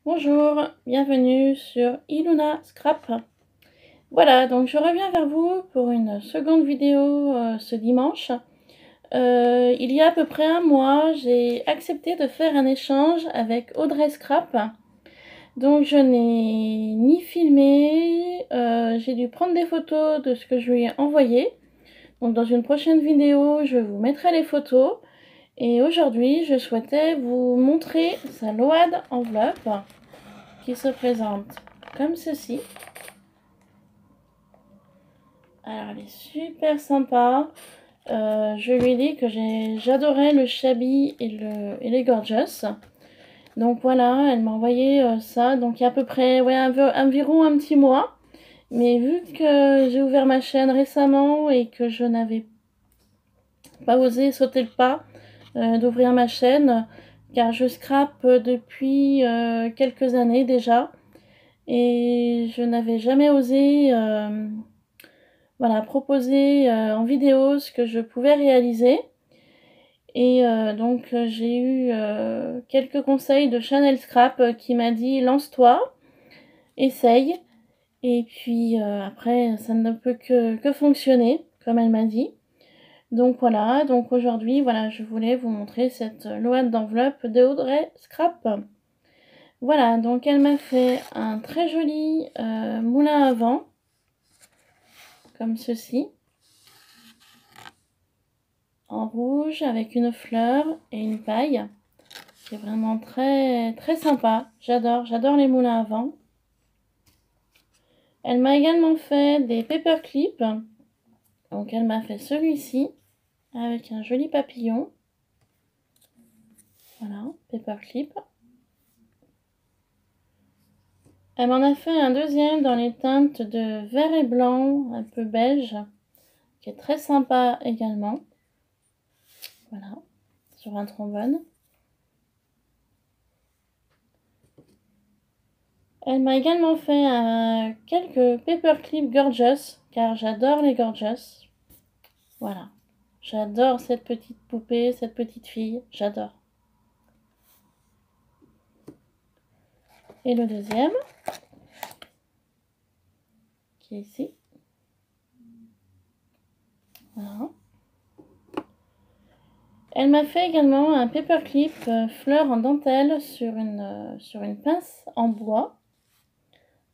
Bonjour, bienvenue sur Iluna Scrap. Voilà, donc je reviens vers vous pour une seconde vidéo ce dimanche. Il y a à peu près un mois, j'ai accepté de faire un échange avec Audrey Scrap. Donc je n'ai ni filmé, j'ai dû prendre des photos de ce que je lui ai envoyé. Donc dans une prochaine vidéo, je vous mettrai les photos. Et aujourd'hui, je souhaitais vous montrer sa Load enveloppe qui se présente comme ceci. Alors elle est super sympa. Je lui ai dit que j'adorais le shabby et les gorgeous. Donc voilà, elle m'a envoyé ça. Donc il y a à peu près environ un petit mois. Mais vu que j'ai ouvert ma chaîne récemment et que je n'avais pas osé sauter le pas d'ouvrir ma chaîne, car je scrape depuis quelques années déjà. Et je n'avais jamais osé voilà, proposer en vidéo ce que je pouvais réaliser. Et donc j'ai eu quelques conseils de Chanel Scrap qui m'a dit lance-toi, essaye. Et puis après ça ne peut que fonctionner comme elle m'a dit. Donc voilà, donc aujourd'hui voilà, je voulais vous montrer cette load d'enveloppe de Audrey Scrap. Voilà, donc elle m'a fait un très joli moulin à vent comme ceci, en rouge avec une fleur et une paille. C'est vraiment très sympa. J'adore les moulins à vent. Elle m'a également fait des paperclips. Donc elle m'a fait celui-ci avec un joli papillon. Voilà, paperclip. Elle m'en a fait un deuxième dans les teintes de vert et blanc, un peu beige, qui est très sympa également. Voilà, sur un trombone. Elle m'a également fait quelques paperclips gorgeous, car j'adore les gorgeous. Voilà, j'adore cette petite poupée, cette petite fille, j'adore. Et le deuxième, qui est ici. Voilà. Elle m'a fait également un paperclip fleur en dentelle sur une pince en bois.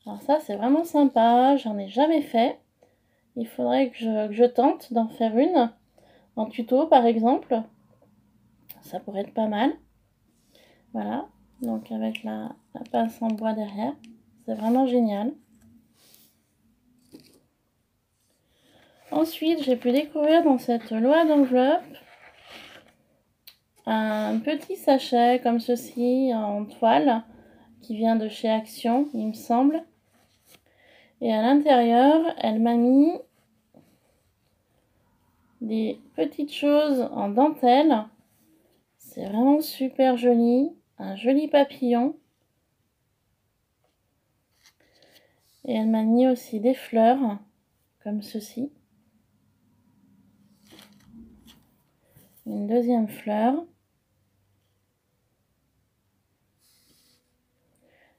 Alors ça, c'est vraiment sympa, j'en ai jamais fait. Il faudrait que je tente d'en faire une, en tuto par exemple. Ça pourrait être pas mal. Voilà, donc avec la pince en bois derrière. C'est vraiment génial. Ensuite, j'ai pu découvrir dans cette loi d'enveloppe un petit sachet comme ceci en toile qui vient de chez Action, il me semble. Et à l'intérieur, elle m'a mis des petites choses en dentelle. C'est vraiment super joli. Un joli papillon. Et elle m'a mis aussi des fleurs comme ceci. Une deuxième fleur.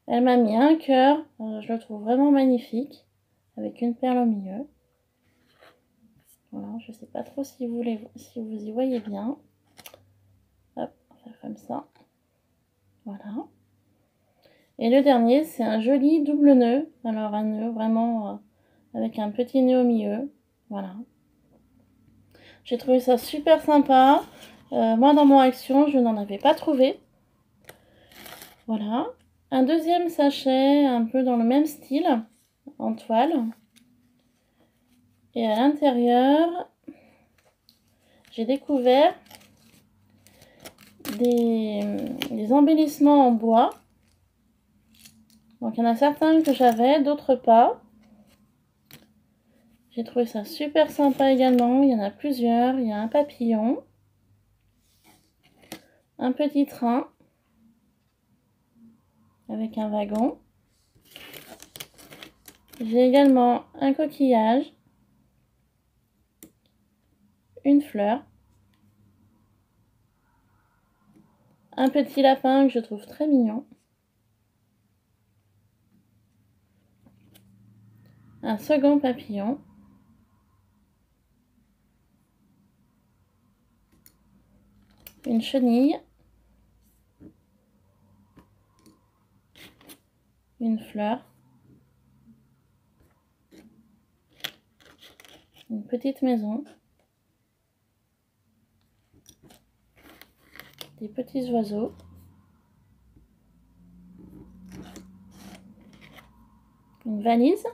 Elle m'a mis un cœur, je le trouve vraiment magnifique, avec une perle au milieu. Voilà, je ne sais pas trop si vous y voyez bien. Hop, on va faire comme ça. Voilà. Et le dernier, c'est un joli double nœud. Alors un nœud vraiment avec un petit nœud au milieu. Voilà. J'ai trouvé ça super sympa. Moi, dans mon Action, je n'en avais pas trouvé. Voilà. Un deuxième sachet, un peu dans le même style, en toile. Et à l'intérieur, j'ai découvert des embellissements en bois. Donc il y en a certains que j'avais, d'autres pas. J'ai trouvé ça super sympa également. Il y en a plusieurs. Il y a un papillon, un petit train avec un wagon. J'ai également un coquillage, une fleur, un petit lapin que je trouve très mignon. un second papillon, une chenille, une fleur, une petite maison, des petits oiseaux, une valise,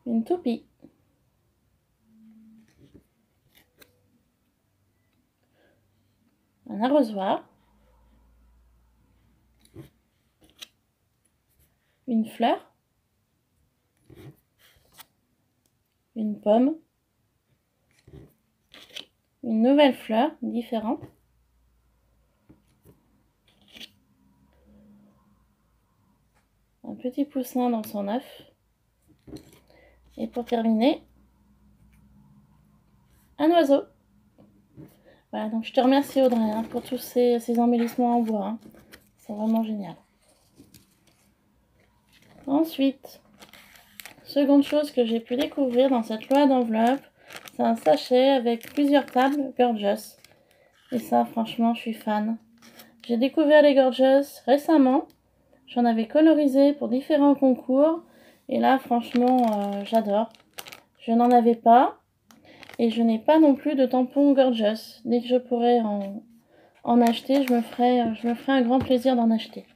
une toupie, un arrosoir, une fleur, une pomme, une nouvelle fleur différente, un petit poussin dans son œuf, et pour terminer, un oiseau. Voilà, donc je te remercie Audrey hein, pour tous ces embellissements en bois. Hein. C'est vraiment génial. Ensuite, seconde chose que j'ai pu découvrir dans cette loi d'enveloppe, c'est un sachet avec plusieurs tables Gorgeous. Et ça, franchement, je suis fan. J'ai découvert les Gorgeous récemment. J'en avais colorisé pour différents concours. Et là, franchement, j'adore. Je n'en avais pas. Et je n'ai pas non plus de tampons Gorgeous. Dès que je pourrai en acheter, je me ferai un grand plaisir d'en acheter.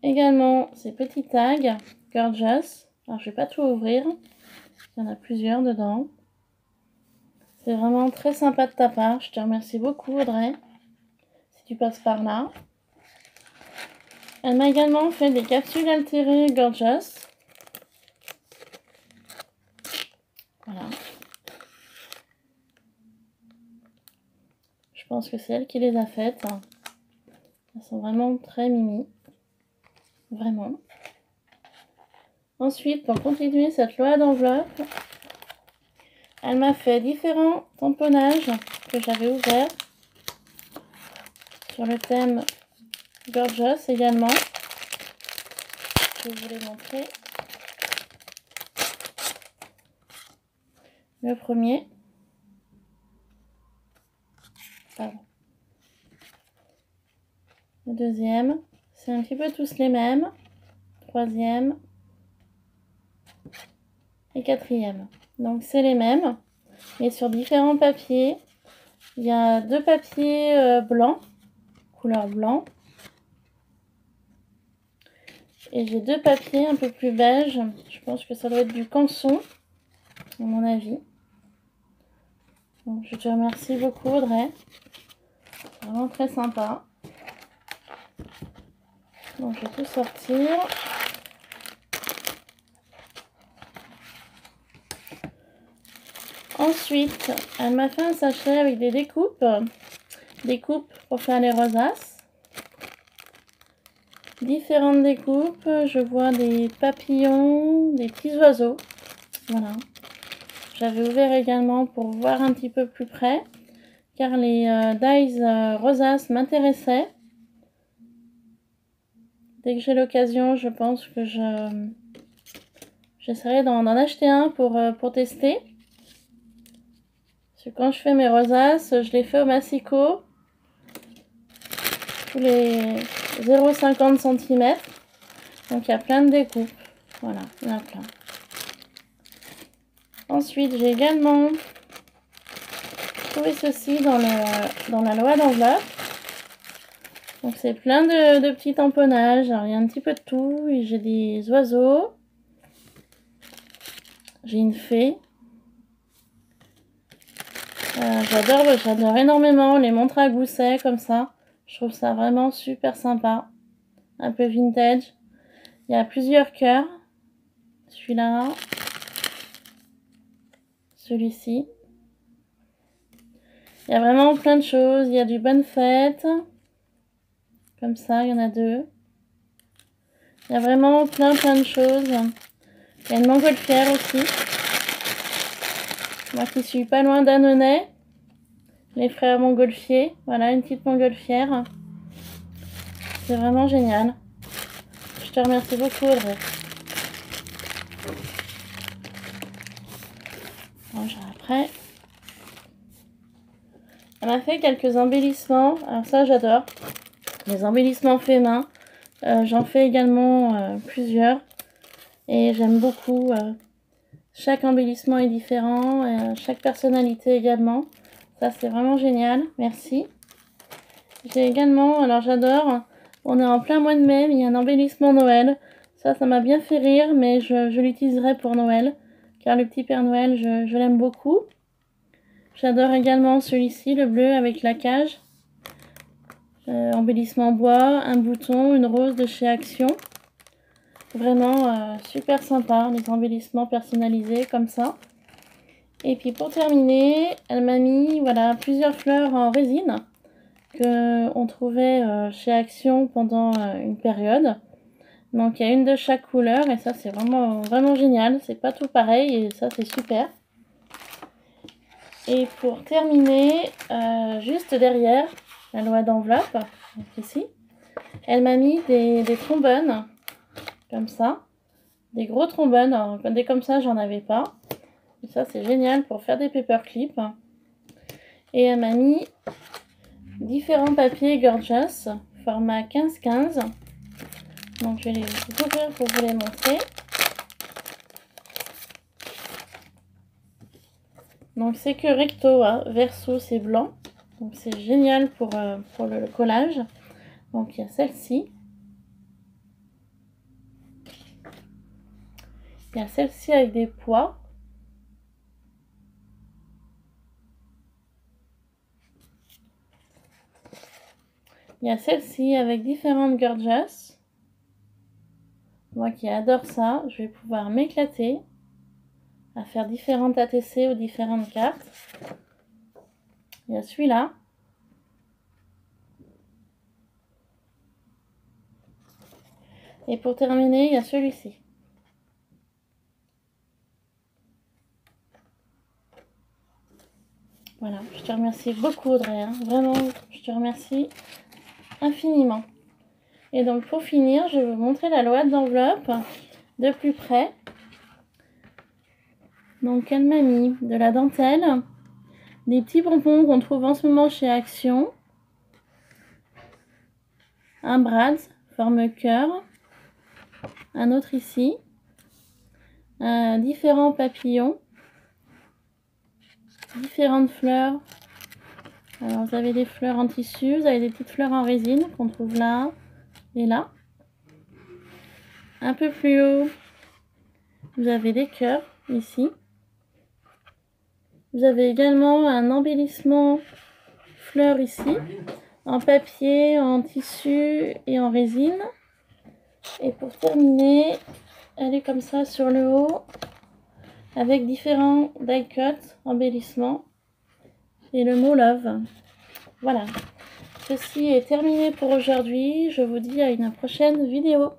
Également, ces petits tags Gorgeous. Alors, je ne vais pas tout ouvrir. Il y en a plusieurs dedans. C'est vraiment très sympa de ta part. Je te remercie beaucoup, Audrey, si tu passes par là. Elle m'a également fait des capsules altérées Gorgeous. Voilà. Je pense que c'est elle qui les a faites. Elles sont vraiment très mimi. Vraiment. Ensuite, pour continuer cette loi d'enveloppe, elle m'a fait différents tamponnages que j'avais ouverts sur le thème Gorgeous également. Je vais vous les montrer. Le premier. Pardon. Le deuxième. C'est un petit peu tous les mêmes. Troisième. Et quatrième. Donc c'est les mêmes. Mais sur différents papiers. Il y a deux papiers blancs. Couleur blanc. Et j'ai deux papiers un peu plus beige. Je pense que ça doit être du canson. À mon avis. Donc je te remercie beaucoup Audrey. Vraiment très sympa. Donc je vais tout sortir. Ensuite, elle m'a fait un sachet avec des découpes. Des coupes pour faire les rosaces. Différentes découpes. Je vois des papillons, des petits oiseaux. Voilà. J'avais ouvert également pour voir un petit peu plus près. Car les dies rosaces m'intéressaient. Dès que j'ai l'occasion, je pense que j'essaierai d'en acheter un pour tester. Parce que quand je fais mes rosaces, je les fais au massicot. Tous les 0,50 cm. Donc il y a plein de découpes. Voilà, il y en a plein. Ensuite, j'ai également trouvé ceci dans la loi d'enveloppe. Donc c'est plein de petits tamponnages. Alors il y a un petit peu de tout. J'ai des oiseaux. J'ai une fée. J'adore énormément les montres à gousset comme ça. Je trouve ça vraiment super sympa. Un peu vintage. Il y a plusieurs cœurs. Celui-là. Celui-ci. Il y a vraiment plein de choses. Il y a du bonne fête. Comme ça, il y en a deux. Il y a vraiment plein de choses. Il y a une montgolfière aussi. Moi qui suis pas loin d'Annonay. Les frères montgolfiers. Voilà, une petite montgolfière. C'est vraiment génial. Je te remercie beaucoup, Audrey. Range après. Elle m'a fait quelques embellissements. Alors ça, j'adore. Les embellissements faits main. J'en fais également plusieurs. Et j'aime beaucoup. Chaque embellissement est différent. Chaque personnalité également. Ça, c'est vraiment génial. Merci. J'ai également, alors j'adore, on est en plein mois de mai, mais il y a un embellissement Noël. Ça m'a bien fait rire, mais je l'utiliserai pour Noël. Car le petit Père Noël, je l'aime beaucoup. J'adore également celui-ci, le bleu avec la cage. Embellissement bois, un bouton, une rose de chez Action. Vraiment super sympa, les embellissements personnalisés comme ça. Et puis pour terminer, elle m'a mis voilà, plusieurs fleurs en résine qu'on trouvait chez Action pendant une période. Donc il y a une de chaque couleur et ça c'est vraiment génial. C'est pas tout pareil et ça c'est super. Et pour terminer, juste derrière la loi d'enveloppe, donc ici, elle m'a mis des trombones, comme ça. Des gros trombones, alors, des comme ça j'en avais pas. Et ça c'est génial pour faire des paperclips. Et elle m'a mis différents papiers Gorgeous, format 15-15. Donc je vais les ouvrir pour vous les montrer. Donc c'est que recto, hein, verso c'est blanc. Donc c'est génial pour le collage. Donc il y a celle-ci. Il y a celle-ci avec des pois. Il y a celle-ci avec différentes Gorgeous. Moi qui adore ça, je vais pouvoir m'éclater à faire différentes ATC ou différentes cartes. Il y a celui-là. Et pour terminer, il y a celui-ci. Voilà, je te remercie beaucoup Audrey, hein. Vraiment, je te remercie infiniment. Et donc pour finir, je vais vous montrer la loi d'enveloppe de plus près. Donc elle m'a mis de la dentelle, des petits bonbons qu'on trouve en ce moment chez Action, un Bratz, forme cœur, un autre ici, différents papillons, différentes fleurs. Alors vous avez des fleurs en tissu, vous avez des petites fleurs en résine qu'on trouve là et là. Un peu plus haut, vous avez des cœurs ici. Vous avez également un embellissement fleurs ici, en papier, en tissu et en résine. Et pour terminer, elle est comme ça sur le haut, avec différents die cuts, embellissements, et le mot love. Voilà, ceci est terminé pour aujourd'hui. Je vous dis à une prochaine vidéo.